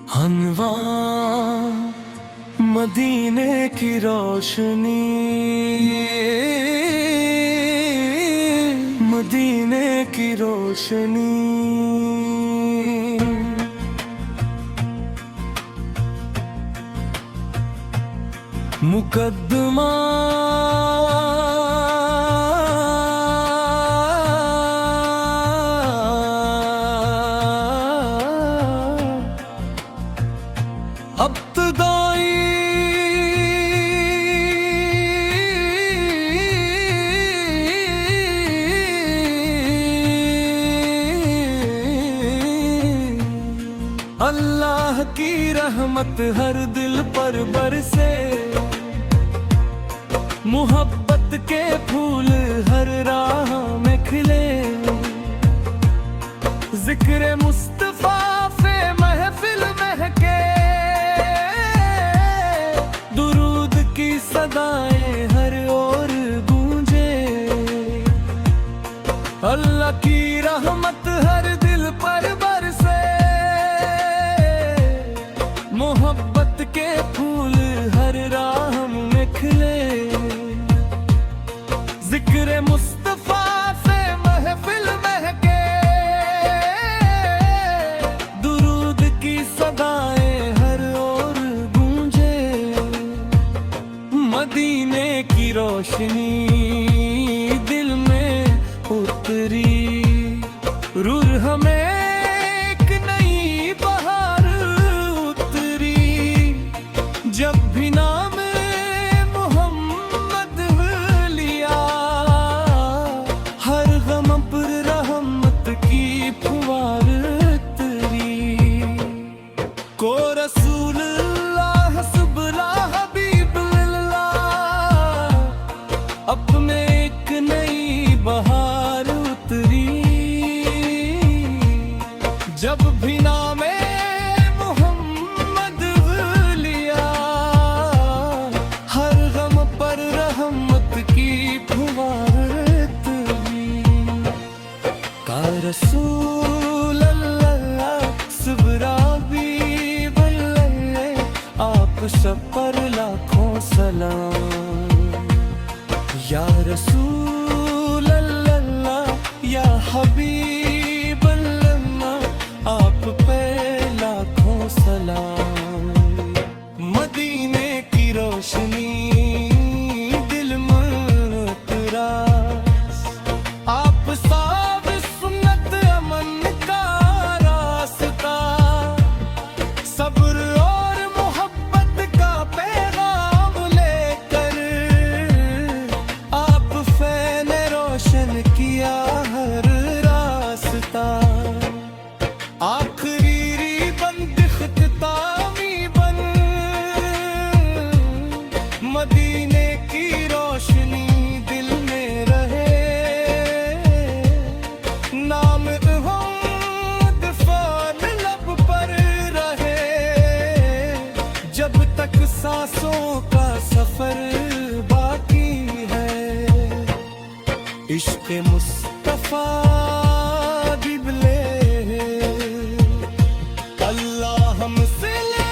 हनवा मदीने की रोशनी, मदीने की रोशनी। मुकद्दमा अब्तदाई अल्लाह की रहमत हर दिल पर बरसे, मोहब्बत के फूल हर राह में खिले। जिक्र मुस्तफा पे महफिल महके, दुरूद की सदाएं हर ओर गूंजे। अल्लाह की रहमत हर दिल पर बरसे, मोहब्बत के फूल हर राह में खिले। जिक्र मुस्तफा से महफिल महके, दुरूद की सदाएं हर ओर गूंजे। मदीने की रोशनी दिल में उतरी, रूह हमें एक नई बहार उतरी। जब भी नाम मोहम्मद लिया, हर गम पर रहमत की फुहार उतरी। को रसूल अल्लाह सुबला हबीबुल्लाह, अपने एक नई बहार उतरी। जब भी नामे मोहम्मद लिया, हर गम पर रहमत की फुहार उतरी। का रसूल अल्लाह सुबरा हबीबुल्लाह, आप सब पर लाखों सलाम। या रसूल अल्लाह या हबीब अल्लाह, आप पे लाखों सलाम। मदीने की रोशनी दिल में उतरा, आप साब सुन्नत अमन का रास्ता। सब्र और मोहब्बत का पैगाम लेकर, आप फैने रोशन किया हर रास्ता। आखिरी बंद ख़ितामी बन, मदीने की रोशनी दिल में रहे। नाम अहमद फ़ान लब पर रहे, जब तक सांसों का सफर बाकी है। इश्क़ मुस्तफ़ा बिबले, अल्लाह हमसे ले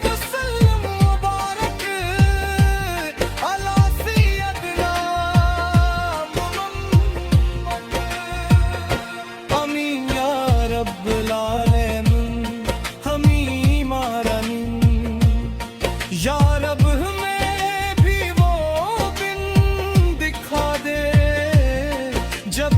वसल्लम मुबारक अला सय्यदना मुहम्मद। आमीन या रब्बल आलमीन, हमी मारमीन। या रब हमें भी वो दिन दिखा दे, जब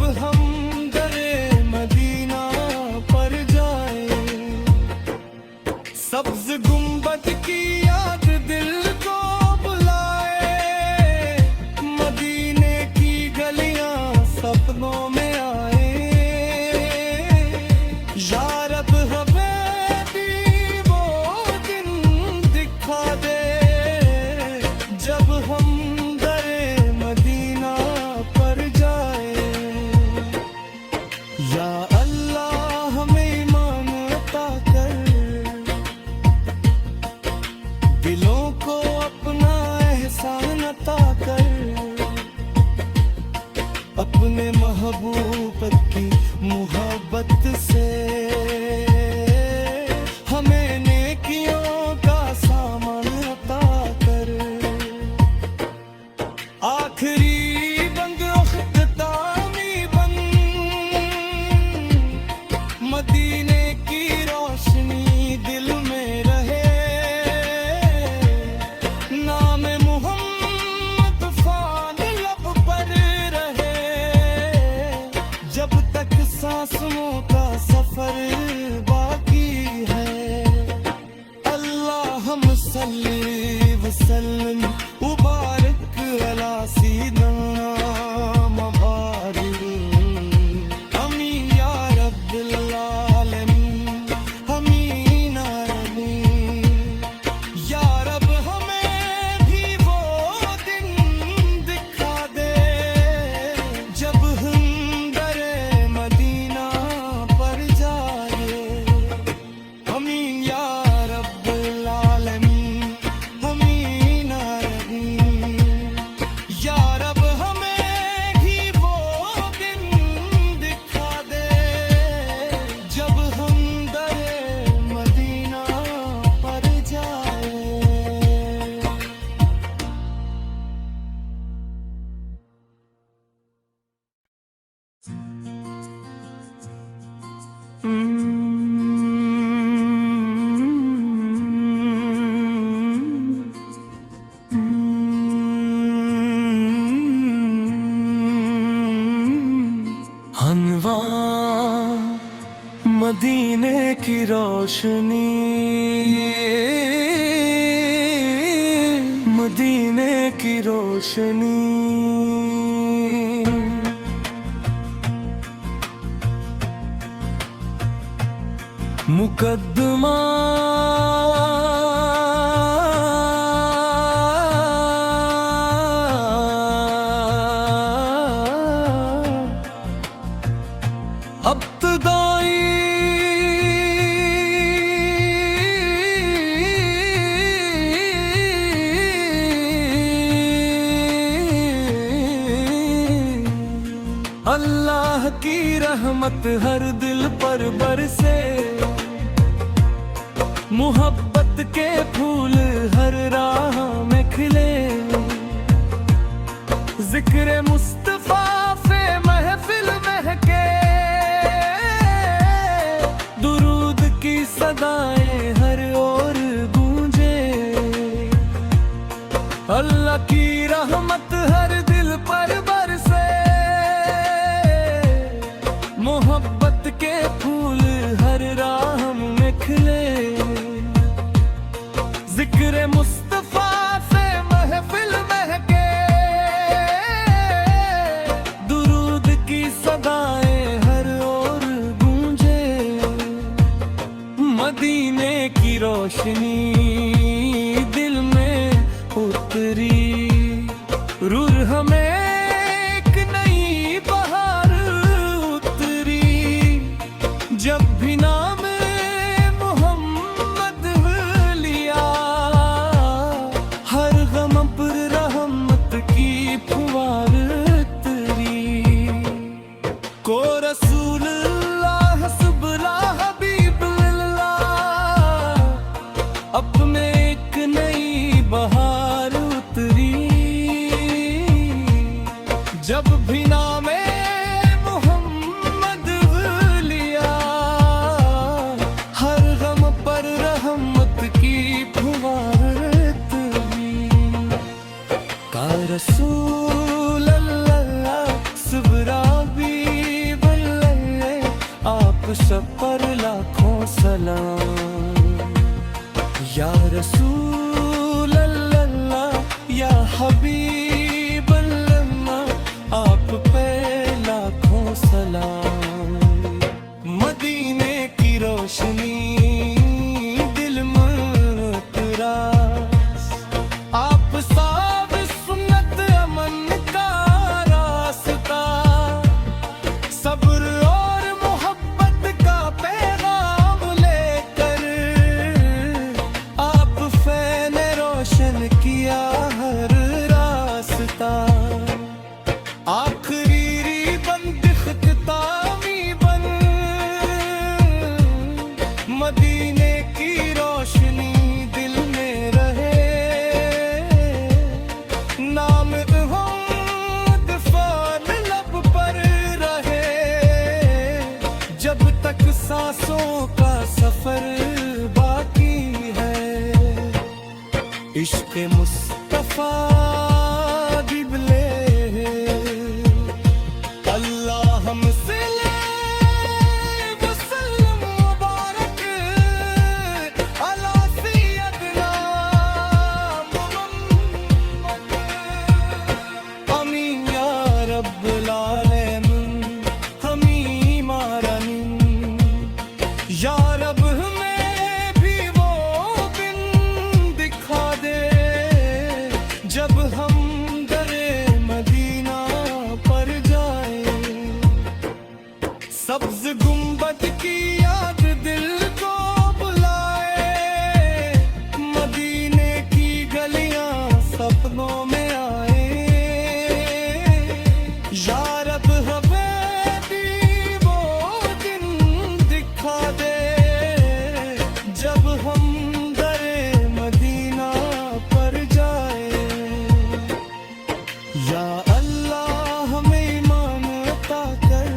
रोशनी, मदीने की रोशनी। मुकद्दमा अब्तदाई अल्लाह की रहमत हर दिल पर बरसे, मोहब्बत के फूल हर राह में खिले। जिक्र मुस्तफा से महफिल महके, दुरूद की सदाएं हर ओर गूंजे। अल्लाह की रहमत हर दिल पर बरसे, मोहब्बत के फूल हर राह में खिले। जिक्र मुस्तफा से महफिल महके, दुरूद की सदाएं हर ओर गूंजे। मदीने की रोशनी दिल में उतरी, रूह हमें एक नई बहार उतरी। जब भी नाम को रसूलुल्लाह सुबला हबीबुल्लाह, अपने एक नई बहार उतरी। जब भी नामे मोहम्मद लिया, हर गम पर रहमत की फुहार उतरी। का रसूल अल्लाह सुबरा सब पर लाखों सलाम। या रसूल अल्लाह या हबीब अल्लाह, आप पे लाखों सलाम। मदीने की रोशनी दिल में उतरा, आप साब सुन्नत अमन का रास्ता। सब्र किया हर रास्ता, आखिरी बंद ख़ुतामी बन। मदीने की रोशनी दिल में रहे, नाम अहमद फ़ान लब पर रहे। जब तक सांसों का सफर बाकी है, इश्क़ मुस्तफा गिबले। अल्लाह हमसे ले वसल्लम मुबारक अला सय्यदना मुहम्मद। आमीन या रब्बल आलमीन, हमी मारनीन। या रब हमें भी वो दिन दिखा दे, जब हम दरे मदीना पर जाए। सब्ज गुंबद की याद दिल को बुलाए, मदीने की गलियां सपनों में आए। या रब हमें भी वो दिन दिखा दे, जब हम दरे मदीना पर जाए। या अल्लाह हमें ईमान अता कर,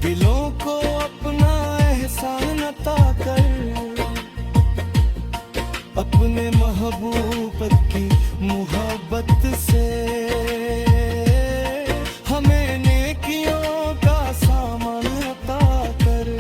दिलों को अपना एहसान अता कर। अपने महबूब की मोहब्बत से हमें नेकियों का सामान अता कर।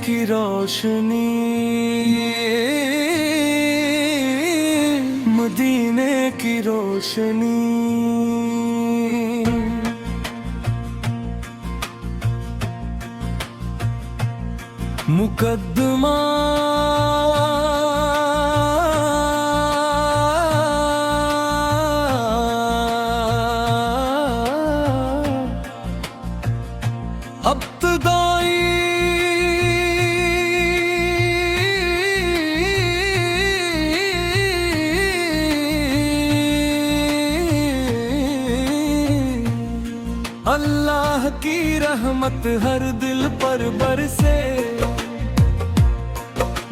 की रोशनी, मदीने की रोशनी। मुकद्दमा अब्तदाई अल्लाह की रहमत हर दिल पर बरसे,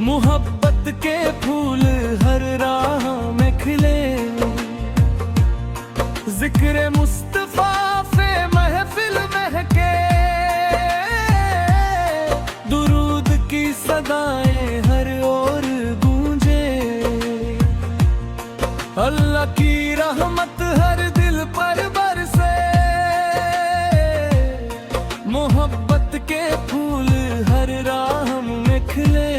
मोहब्बत के फूल हर राह में खिले। जिक्र मुस्तफा पे महफिल महके, दुरूद की सदाएं हर ओर गूंजे। अल्लाह की रहमत हर दिल पर बरसे, मोहब्बत के फूल हर राह में खिले।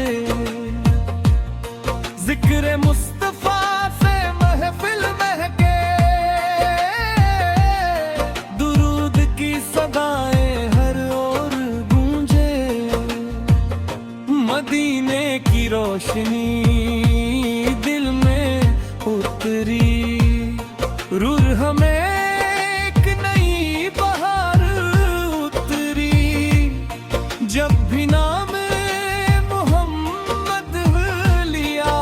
जिक्र मुस्तफा से महफिल महके, दुरूद की सदाएं हर ओर गूंजे। मदीने की रोशनी दिल में उतरी, रूह हमें एक नई बहार उतरी। जब भी नाम मोहम्मद लिया,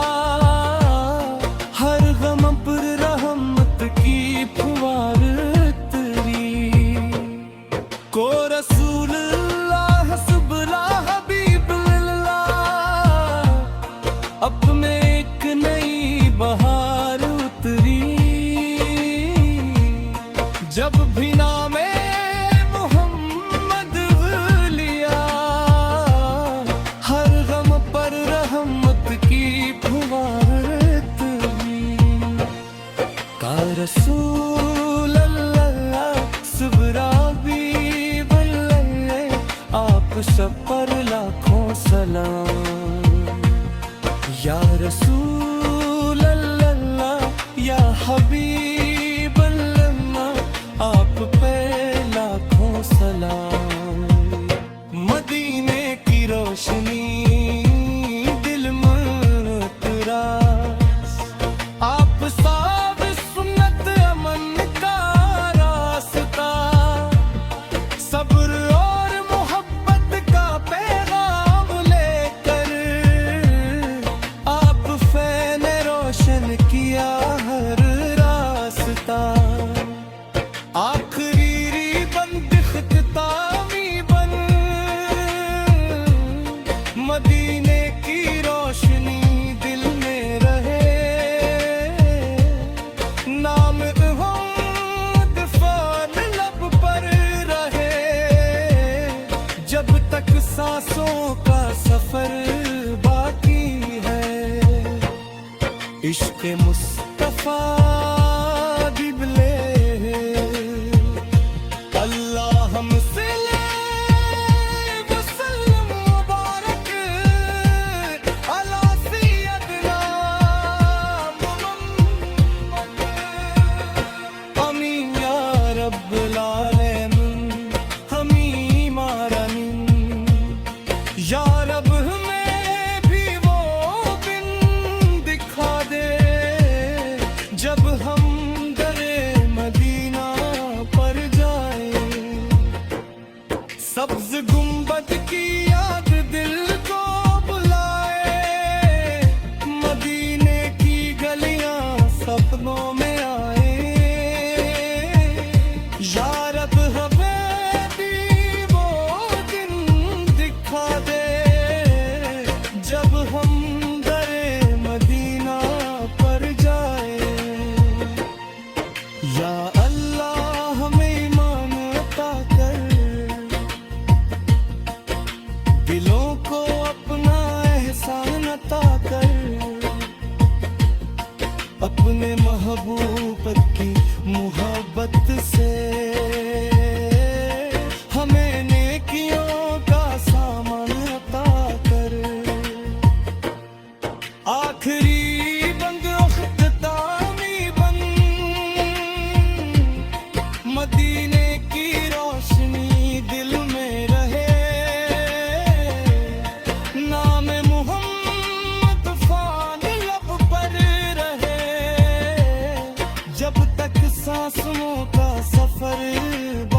हर गम पर रहमत की फुहार उतरी। को रसूलुल्लाह सुबला हबीबुल्लाह, अपने एक नई बहार उतरी। जब भी नामे मोहम्मद लिया, हर गम पर रहमत की फुहार उतरी। का रसूल अल्लाह सुबरा हबीबुल्लाह, आप सब पर लाखों सलाम। या रसूल अल्लाह या हबीब अल्लाह, आप पे लाखों सलाम। मदीने की रोशनी दिल में उतरा, आप साब सुन्नत अमन का रास्ता। सब्र और मोहब्बत का पैगाम लेकर, आप फैने रोशन किया हर रास्ता। आखिरी बंद ख़ितामी बन, मदीने की रोशनी दिल में रहे। नाम अहमद फ़ान लब पर रहे, जब तक सांसों का सफर बाकी है। इश्क़ मुस्तफ़ा दिबले, अल्लाह हमसे ले वसल्लम मुबारक अला सय्यदना मुहम्मद। आमीन या रब्बल आलमीन, हमीं मारमीन। या रब हमें भी वो दिन दिखा दे, जब हम दरे मदीना पर जाए। सब्ज गुंबद की याद दिल को बुलाए, मदीने की गलियां सपनों में आए। या रब हमें भी वो दिन दिखा दे, जब हम दरे मदीना पर जाए। या अल्लाह हमें ईमान अता कर, दिलों को अपना एहसान अता कर। अपने महबूब की मोहब्बत से हमें नेकियों का सामान अता कर। सांसों का सफर